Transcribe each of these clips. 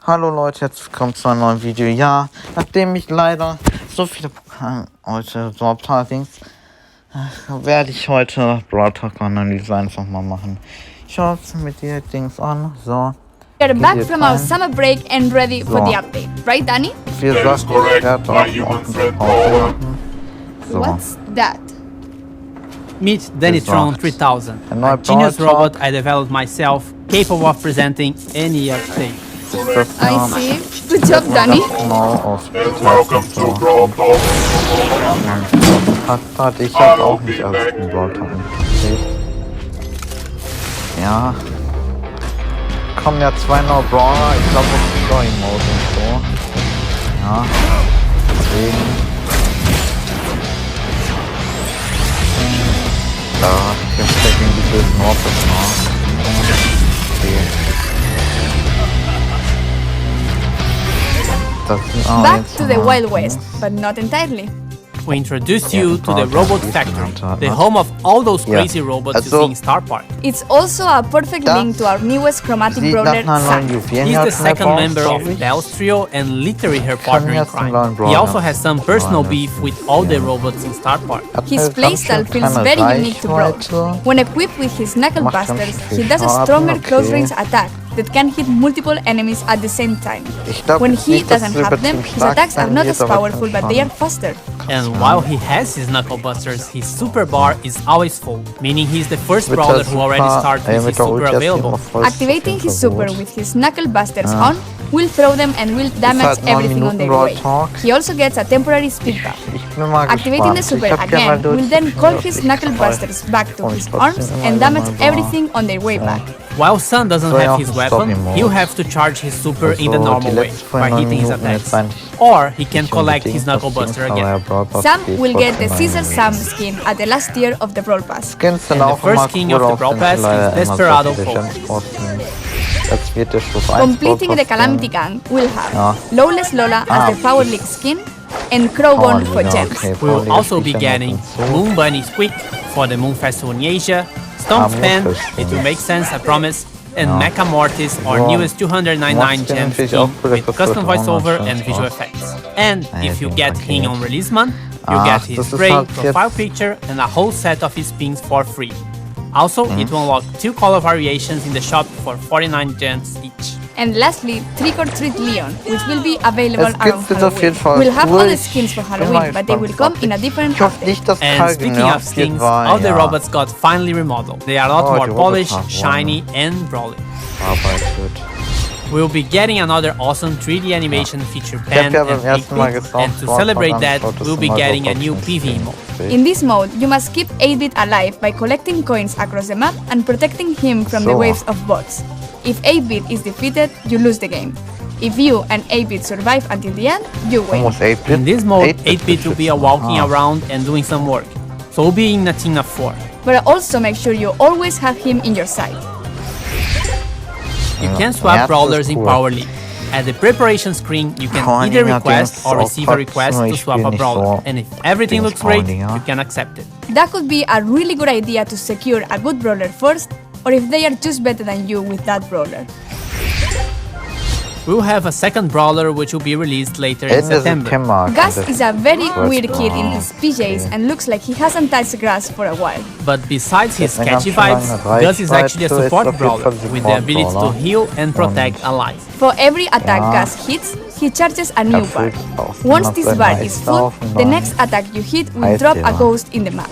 Hallo Leute, herzlich willkommen zu einem neuen Video. Ja, nachdem ich leider so viele Pokale heute droppt allerdings, werde ich heute Brawl Talk Analyse einfach mal machen. Schaut mit dir Dings an, so. We are back from our summer break and ready for the update, right Danny? That is correct, my human friend Paul. So. What's that? Meet Dannytron 3000, a genius robot I developed myself, capable of presenting any update. I see. Good job, Danny. And welcome to Brawl Talk. Ich hab auch nicht alles in Brawl Talk gekriegt. Ja. Kommen ja zwei neue Brawler, ich glaube auf Story Mode und so. Ja. Deswegen. Da kämpft er gegen die bösen Roboter. Okay. Back to the Wild West, but not entirely. We introduce you to the Robot Factory, the home of all those crazy robots you see in Star Park. It's also a perfect link to our newest chromatic brawler, Sam. He's the second member of Bell's trio and literally her partner in crime. He also has some personal beef with all the robots in Star Park. His playstyle feels very unique to Brawl. When equipped with his Knuckle Busters, he does a stronger close-range attack that can hit multiple enemies at the same time. When he doesn't have them, his attacks are not as powerful, but they are faster. And while he has his Knuckle Busters, his super bar is always full, meaning he's the first brawler who already starts with his super available. Activating his super with his Knuckle Busters on will throw them and will damage everything on their way. He also gets a temporary speed buff. Activating the super again will then call his Knuckle Busters back to his arms and damage everything on their way back. While Sun doesn't have his weapon, he'll have to charge his super in the normal way, by hitting his attacks. Or he can collect his Knuckle Buster again. Sam will get the Caesar Sam skin at the last tier of the Brawl Pass. And the first king of the Brawl Pass is Desperado Paul. Completing the Calamity Gang will have Lawless Lola as the Power League skin and Crowbone for gems. We will also be getting Moon Bunny Squeak for the Moon Festival in Asia, Stomp's Pen, it will make sense, I promise, and Mecha Mortis, our newest 299 gem skin with custom voiceover and visual effects. And if you get him on release month, you get his spray, profile picture, and a whole set of his pins for free. Also, it will unlock 2 color variations in the shop for 49 gems each. And lastly, Trick or Treat Leon, which will be available around Halloween. We'll have all the skins for Halloween, but they will come in a different update. And speaking of skins, all the robots got finally remodeled. They are a lot more polished, shiny, and brawly. We'll be getting another awesome 3D animation feature pen and to celebrate that, we'll be getting a new PvE mode. In this mode, you must keep 8-Bit alive by collecting coins across the map and protecting him from the waves of bots. If 8-Bit is defeated, you lose the game. If you and 8-Bit survive until the end, you win. In this mode, 8-Bit will be walking around and doing some work, so we'll be in a team of 4. But also make sure you always have him in your sight. You can swap brawlers in Power League. At the preparation screen, you can either request or receive a request to swap a brawler, and if everything looks great, you can accept it. That could be a really good idea to secure a good brawler first, or if they are just better than you with that brawler. We'll have a second brawler which will be released later in September. Gus is a very weird kid in his PJs and looks like he hasn't touched grass for a while. But besides his catchy vibes, Gus is actually a support brawler with the ability to heal and protect allies. For every attack Gus hits, he charges a new bar. Once this bar is full, the next attack you hit will drop a ghost in the map.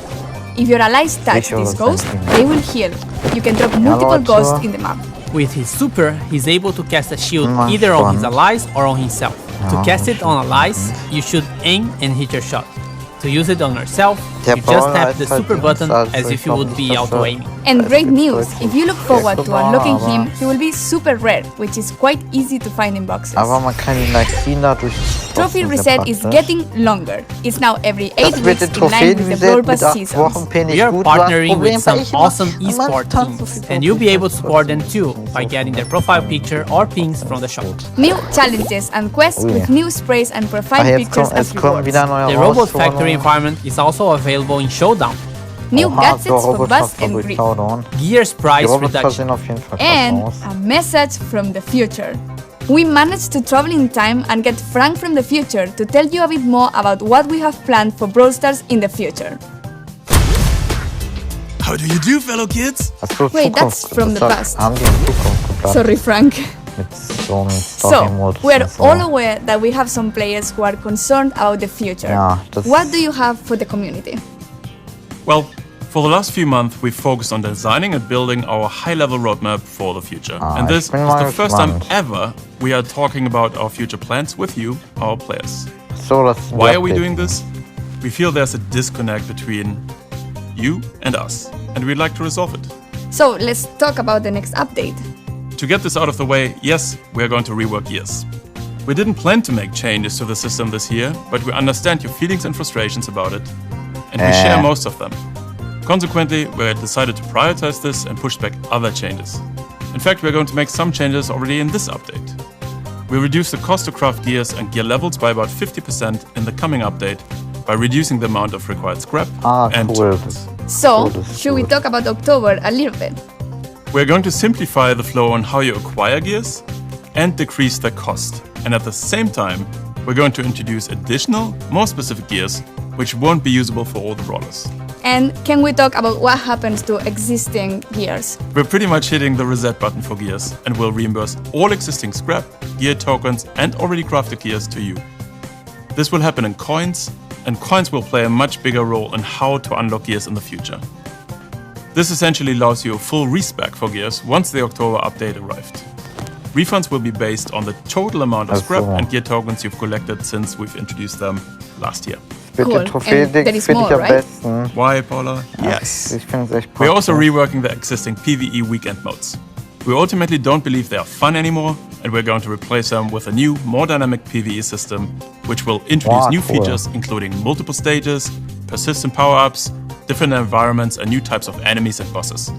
If your allies touch this ghost, they will heal. You can drop multiple ghosts in the map. With his super, he's able to cast a shield either on his allies or on himself. To cast it on allies, you should aim and hit your shot. To use it on yourself, you just tap the super button as if you would be auto-aiming. And great news, if you look forward to unlocking him, he will be super rare, which is quite easy to find in boxes. Trophy reset is getting longer. It's now every 8 weeks in line with the Brawl Pass seasons. We are partnering with some awesome esports teams, and you'll be able to support them too by getting their profile picture or pings from the shop. New challenges and quests with new sprays and profile pictures as rewards. The Robot Factory environment is also available in Showdown. New gadgets for Buzz and Grip. Gear's price reduction. And a message from the future. We managed to travel in time and get Frank from the future to tell you a bit more about what we have planned for Brawl Stars in the future. How do you do, fellow kids? Wait, that's from the past. Haben die in Zukunft geplant? Sorry, Frank. Mit so einem So, Story-Modus we are und so. all aware that we have some players who are concerned about the future. Ja, das What do you have for the community? Well, for the last few months, we've focused on designing and building our high-level roadmap for the future. And this is the first time ever we are talking about our future plans with you, our players. So, das sind Why die are we Updates. doing this? We feel there's a disconnect between you and us, and we'd like to resolve it. So, let's talk about the next update. To get this out of the way, yes, we are going to rework gears. We didn't plan to make changes to the system this year, but we understand your feelings and frustrations about it, and we share most of them. Consequently, we decided to prioritize this and push back other changes. In fact, we're going to make some changes already in this update. We reduce the cost to craft gears and gear levels by about 50% in the coming update by reducing the amount of required scrap and cool. tokens. So, Cool, this is should we good. talk about October a little bit? We're going to simplify the flow on how you acquire gears and decrease their cost. And at the same time, we're going to introduce additional, more specific gears, which won't be usable for all the brawlers. And can we talk about what happens to existing gears? We're pretty much hitting the reset button for gears and will reimburse all existing scrap, gear tokens, and already crafted gears to you. This will happen in coins, and coins will play a much bigger role in how to unlock gears in the future. This essentially allows you a full respec for gears once the October update arrived. Refunds will be based on the total amount of scrap and gear tokens you've collected since we've introduced them last year. Bitte Cool. Trophäe-Dings And there is finde ich more, am right? besten. Why, Paula? Yes. Ich finde es echt We're also praktisch. reworking the existing PvE weekend modes. We ultimately don't believe they are fun anymore, and we're going to replace them with a new, more dynamic PvE system, which will introduce Wow, new cool. features including multiple stages, persistent power-ups, different environments, and new types of enemies and bosses.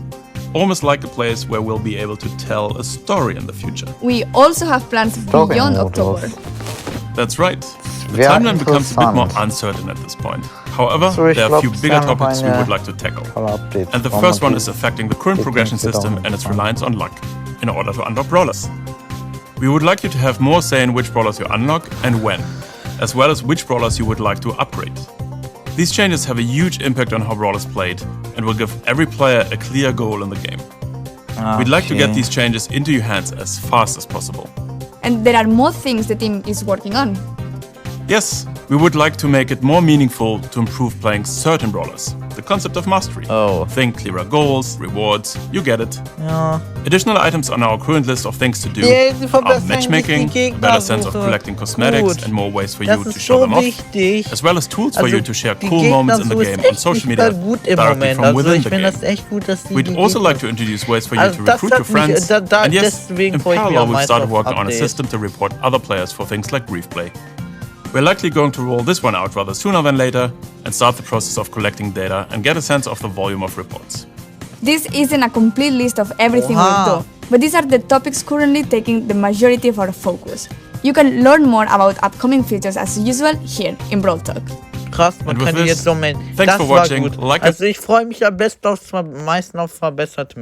Almost like a place where we'll be able to tell a story in the future. We also have plans Story beyond modus. October. That's right. The Wär timeline becomes a bit more interessant. uncertain at this point. However, So, ich there are a glaub, few es bigger wär noch topics we eine would like to tackle. tolle Updates. And the Warum first man one is affecting the current die progression Dienste system dauern and its kann. reliance on luck in order to unlock brawlers. We would like you to have more say in which brawlers you unlock and when, as well as which brawlers you would like to upgrade. These changes have a huge impact on how Brawl is played and will give every player a clear goal in the game. We'd like to get these changes into your hands as fast as possible. And there are more things the team is working on. Yes, we would like to make it more meaningful to improve playing certain brawlers. The concept of mastery. Oh. Think clearer goals, rewards, you get it. Ja. Additional items on our current list of things to do Yeah, sie are verbessern matchmaking, die a better sense of Gegnersuche. collecting cosmetics Gut. and more ways for Das you to ist show so them off, wichtig. as well as tools for Also, you to share die cool moments in the Gegnersuche game ist on echt social nicht media da gut im directly Moment. from Also within ich the finde game. das echt gut, dass die We'd also like to introduce ways for you Also to das recruit your hat mich- friends, da- and yes, deswegen in freue ich mich parallel am we've meisten started auf working on a Updates. system to report other players for things like grief play. We're likely going to roll this one out rather sooner than later and start the process of collecting data and get a sense of the volume of reports. This isn't a complete list of everything Wow. we'll do, but these are the topics currently taking the majority of our focus. You can learn more about upcoming features as usual here in Brawl Talk. Krass, man And with kann die this, jetzt so melden. thanks Das for war watching. gut. Like Also ich freue mich am meisten auf verbesserte